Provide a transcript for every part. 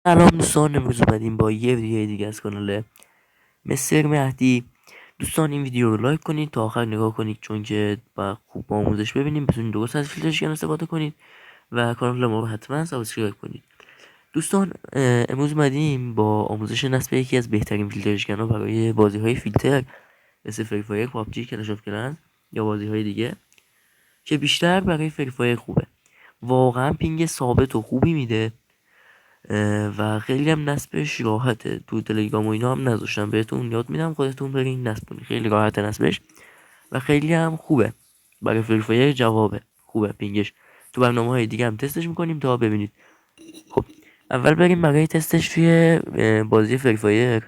سلام دوستان، امروز اومدیم با یه ویدیو دیگه از کانال مستر مهدی. دوستان این ویدیو رو لایک کنید تا آخر نگاه کنید، چون که با خوب آموزش ببینیم بتونید درست از فیلترشکن استفاده کنید و کانال ما رو حتما سابسکرایب کنید. دوستان امروز اومدیم با آموزش نصب یکی از بهترین فیلترشکن ها برای بازی های فیلتر مثل فری فایر، پابجی، کلش آف کلنس یا بازی های دیگه که بیشتر برای فری فایر خوبه. واقعا پینگ ثابت و خوبی میده و خیلی هم نصبش راحته. تو تلگرام و اینا هم نذاشتم، بهتون یاد میدم خودتون برین نصب کنید. خیلی راحته نصبش و خیلی هم خوبه. برای فری فایر جوابه، خوبه پینگش. تو برنامه های دیگه هم تستش میکنیم تا ببینید. خب اول بریم برای تستش توی بازی فری فایر.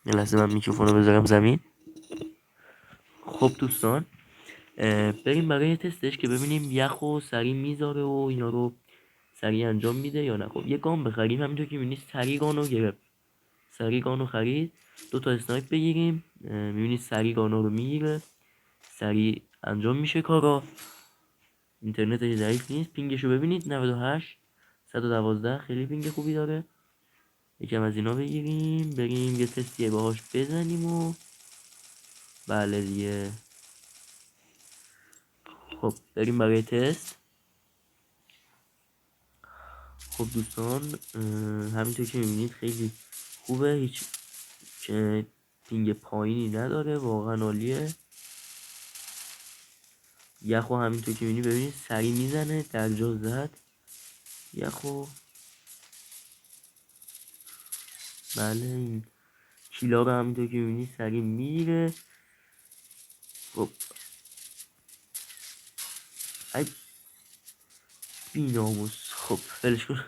یه لحظه من میکروفون رو بذارم زمین. خب دوستان بریم برای تستش که ببینیم یخ و سریع میذاره و اینا رو سریع انجام میده یا نه. خب یه گام بخریم، همینطور که میبینید سریع گانو گرفت، سریع گانو خرید. 2 تا اسنایپ بگیریم، میبینید سریع گانو رو میگیره، سریع انجام میشه کارا. اینترنتش ضعیف نیست. پینگش رو ببینید 98 112، خیلی پینگ خوبی داره. یکم از اینا بگیریم، بریم یه تستیه باهاش بزنیم و بله دیگه. خب بریم برای تست. خب دوستان همینطور که میبینید خیلی خوبه، هیچ پینگ پایینی نداره، واقعا عالیه. یخو همینطور که میبینید ببینید سریع میزنه، در جا زد یخو. بله این کیلا رو همینطور که میبینید سریع میره. خب ای بیناموس، خب فلش کن.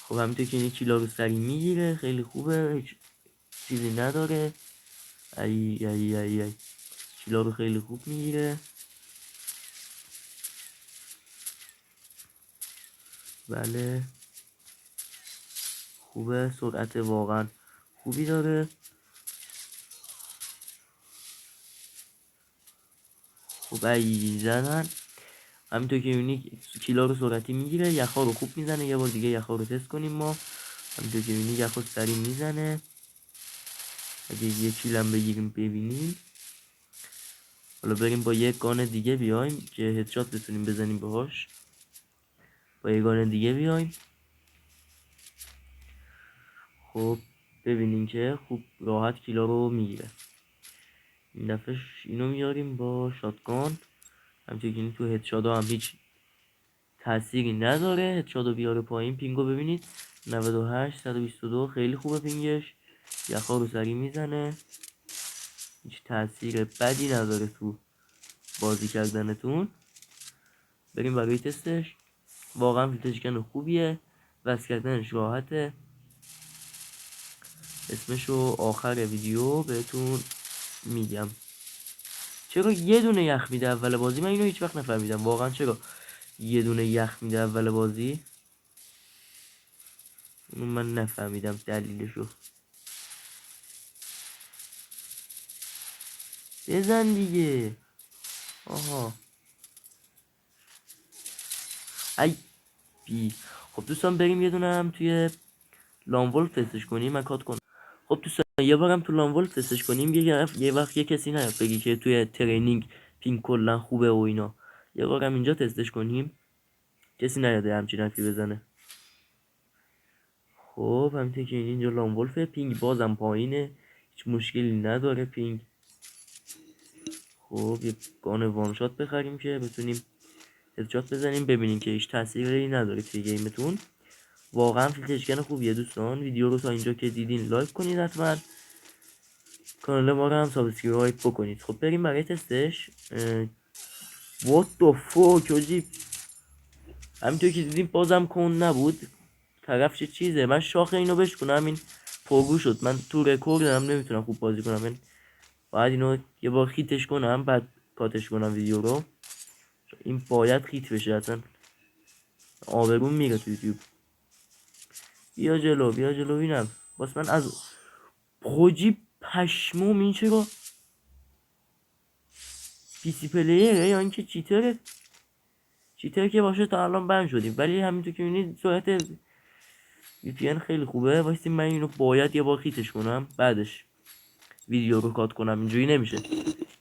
خب همینطور که این کیلا رو سریع میگیره، خیلی خوبه، هیچ چیزی نداره. ای ای ای ای کیلا رو خیلی خوب میگیره. بله خوبه، سرعت واقعا خوبی داره. خب ای زدن، همینطور که میبینی کیلا رو سرعتی میگیره، یخا رو خوب میزنه. یه بار دیگه یخا رو تست کنیم ما. همینطور که میبینی یخا سریع میزنه. اگه یه کیلم بگیریم ببینیم. حالا بریم با یک گان دیگه بیایم که هدشات بتونیم بزنیم باهاش. با یک گان دیگه بیایم. خب ببینیم که خوب راحت کیلا رو میگیره. این دفعه اینو میاریم با شاتگان. همینطور که تو هدشات هم هیچ تأثیری نداره. هدشات رو بیاره پایین. پینگو ببینید 98 122، خیلی خوبه پینگش. یخا رو سریع میزنه، هیچ تأثیر بدی نداره تو بازی کردنتون. بریم برای تستش. واقعا فیلترشکن خوبیه، وصل کردنش راحته. اسمشو آخر ویدیو بهتون میگم. چرا یه دونه یخ میده اول بازی؟ من اینو هیچ وقت نفهمیدم واقعا، چرا یه دونه یخ میده اول بازی؟ اونو من نفهمیدم دلیلشو. بزن دیگه. آها ای بی. خب دوستان بریم یه دونه هم توی لانولف تستش کنیم. من کات کنم. خب دوستان یه بارم تو لانولف تستش کنیم. یه وقت یه کسی نیاد بگی که توی ترینینگ پینگ کلا خوبه و اینا. یه بارم اینجا تستش کنیم، کسی نیاد همچین حرفی بزنه. خب همینطور که اینجا لانولف، پینگ بازم پایینه، هیچ مشکلی نداره پینگ. خب یه گان وانشات بخریم که بتونیم هدشات بزنیم، ببینیم که هیچ تأثیری نداره توی گیمتون. واقعا فیلترشکن خوبیه دوستان. ویدیو رو تا اینجا که دیدین لایک کنید، حتما کانال ما رو هم سابسکرایب بکنید. خب بریم برای تستش. what the fuck حاجی، همینطور که دیدیم بازم کن نبود. طرف چه چیزه؟ من شاخ اینو بشکنم این پرگو شد. من تو رکوردم نمیتونم خوب بازی کنم. من باید اینو یه بار خیتش کنم بعد کاتش کنم ویدیو رو. این باید خیت بشه، اصلا آبرون میره تو یوتیوب. بیا جلو بیا جلو بینم. باز من از حاجی پشموم، این چرا پی سی پلیره یا اینکه چیتره؟ چیتر که باشه تا الان بند شدیم، ولی همینطور که میبینید سرعت VPN خیلی خوبه. واسه من اینو باید یه بار خیتش کنم بعدش ویدیو رو کات کنم، اینجوری نمیشه.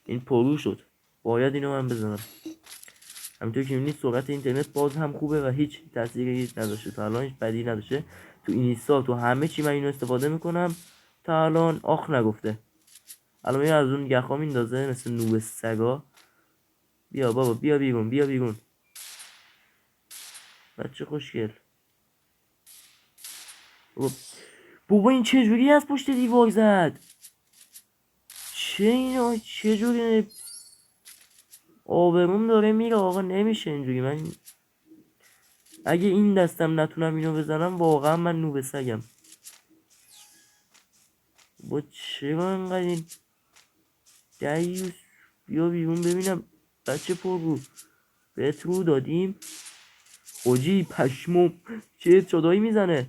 این پرو شد، باید اینو من بزنم. همینطور که میبینید سرعت اینترنت باز هم خوبه و هیچ تأثیری نداشته تا الان، هیچ بدی نداشته. تو اینستا تو همه چی من اینو استفاده میکنم تا الان آخ نگفته. الان میاد از اون یخا میندازه مثل نوب سگا. بیا بابا بیا بیرون، بیا بیرون بچه خوشگل. بابا این چجوری از پشت دیوار زد؟ چه اینو چجوری آبروم داره میره آقا، نمیشه اینجوری. من اگه این دستم نتونم اینو بزنم واقعا من نوب سگم. با چرا انقدر این دیوس؟ بیا بیرون ببینم بچه پرگو، بهت رو دادیم حاجی پشمو چه چادایی میزنه.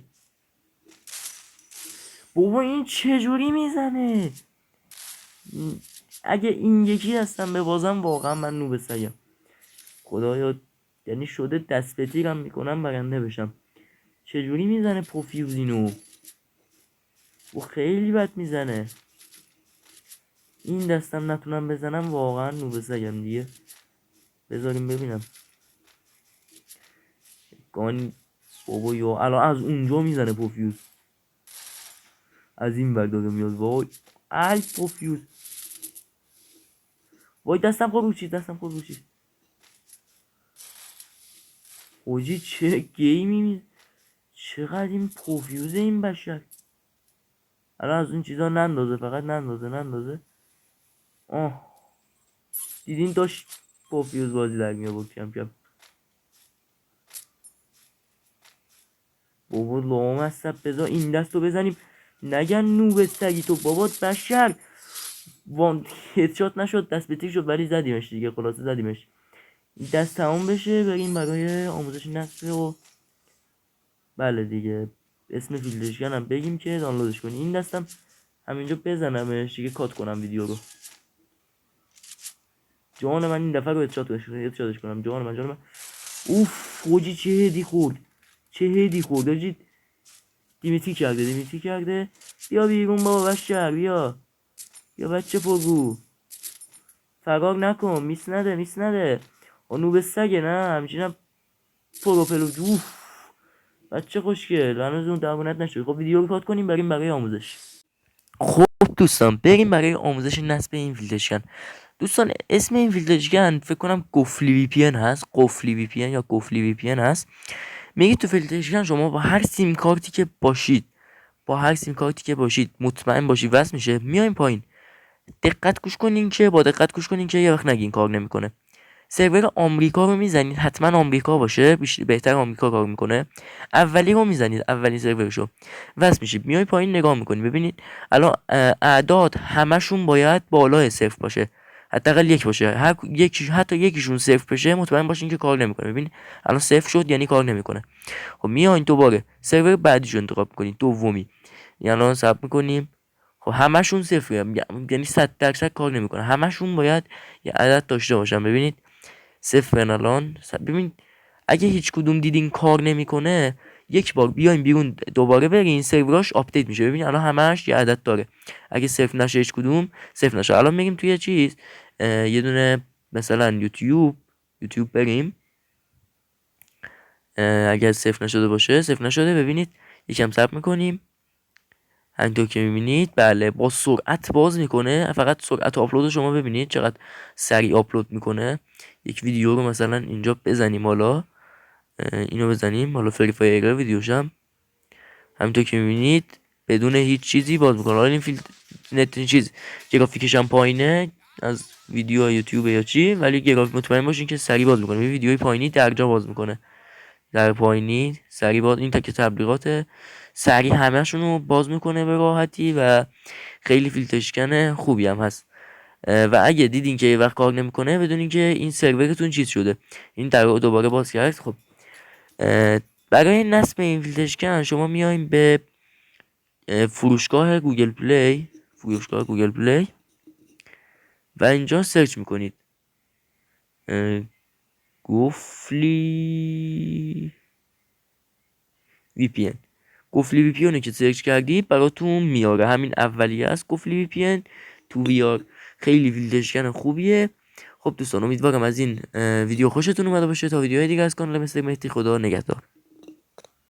بابا این چجوری میزنه؟ اگه این یکی دستم به بازم واقعا من نوب سگم خدایا. یعنی شده دست به تیرم میکنم برنده بشم. چجوری میزنه پوفیوز اینو؟ و خیلی بد میزنه. این دستم نتونم بزنم واقعا نوب سگم دیگه. بذاریم ببینم گان. بابا یا الان از اونجا میزنه پوفیوز، از این ور داره میاد. وای ای پوفیوز، وای دستم خود روچید، دستم خود روچید. اوجی چه گیمی چقدر این پوفیوز این بشر. الان از اون چیزا نندازه، فقط نندازه. آه دیدین داشت پوفیوز بازی در می آورد کم کم. بابا لامصب بذار این دست رو بزنیم نگن نوب سگی تو بابا بشر. وان هدشات نشد، دست به تیر شد ولی زدیمش دیگه. خلاصه زدیمش. این دست تمام بشه بریم برای آموزش نصفه و بله دیگه اسم فیلدشگن هم بگیم که دانلودش کنی. این دستم همینجا بزنمش دیگه، کات کنم ویدیو رو. جان من این دفعه رو هدشاتش کنم. جان من اوف خوجی چه هدی خورد، چه هدی خورد آجی. دیمیتی کرده. بیا بیرون بابا بشر، بیا بچه پرگو، فرار نکن. میس نده اونو سگه نه همچینم پروپلو. اوف بچه خوشگل هنوز اون درمونت نشد. خب ویدیو رو کات کنیم بریم برای آموزش. خب دوستان بریم برای آموزش نصب این فیلترشکن. دوستان اسم این فیلترشکن فکر کنم قفلی وی پی ان هست، قفلی وی پی ان یا قفلی وی پی ان هست. میگه تو فیلترشکن شما با هر سیم کارتی که باشید مطمئن باشید وصل میشه. میایم پایین دقت گوش کنین که یه وقت نگین کار نمیکنه. سرور آمریکا رو میزنید، حتما آمریکا باشه، بهتر آمریکا کار میکنه. اولی رو میزنید، اولین سرورشو وصل میشید. میای پایین نگاه میکنید ببینید الان اعداد همشون باید بالای صفر باشه، حداقل یک باشه. حتی یکیشون صفر بشه مطمئن باشین که کار نمیکنه. ببینید الان صفر شد یعنی کار نمیکنه. خب میاین دوباره سرور بعدیشو انتخاب کنید، دومی. یعنی الان ثبت میکنیم خب همشون صفره، یعنی 100% کار نمیکنه. همشون باید یه عدد داشته باشن. ببینید صفر الان. ببین اگه هیچ کدوم دیدین کار نمیکنه یک بار بیاین بیرون دوباره برین سروراش آپدیت میشه. ببین الان همش یه عدد داره. اگه صفر نشه هیچ کدوم صفر نشه. الان میگیم توی چیز یه دونه مثلا یوتیوب بریم. اگر صفر نشده ببینید یکم صبر میکنیم. همینطور که میبینید بله با سرعت باز میکنه. فقط سرعت آپلود شما ببینید چقدر سریع آپلود میکنه. یک ویدیو رو مثلا اینجا بزنیم، حالا اینو بزنیم، حالا فریفای ایرر ویدیوشم همینطور که میبینید بدون هیچ چیزی باز میکنه. حالا این نت چیز گرافیکش هم پایینه از ویدیو یوتیوب یا چی، ولی گرافیک مطمئن باشین که سریع باز میکنه. این ویدیوی پایینی درجا باز میکنه، در پایینی سریع باز. این تک تبلیغات سریع همه‌شون رو باز میکنه به راحتی و خیلی فیلترشکن خوبی هم هست. و اگه دیدین که یه وقت کار نمیکنه بدونین که این سرورتون چیز شده. این در دوباره باز کرد. خب برای نصب این فیلترشکن شما میایم به فروشگاه گوگل پلی و اینجا سرچ میکنید قفلی وی پی ان. قفلی وی پی ان که سرچ کردی براتون میاره، همین اولیه است قفلی وی پی ان تو وی آر. خیلی فیلترشکن خوبیه. خب دوستان امیدوارم از این ویدیو خوشتون اومده باشه. تا ویدیوهای دیگه از کانال مستر مهدی، خدا نگهدار.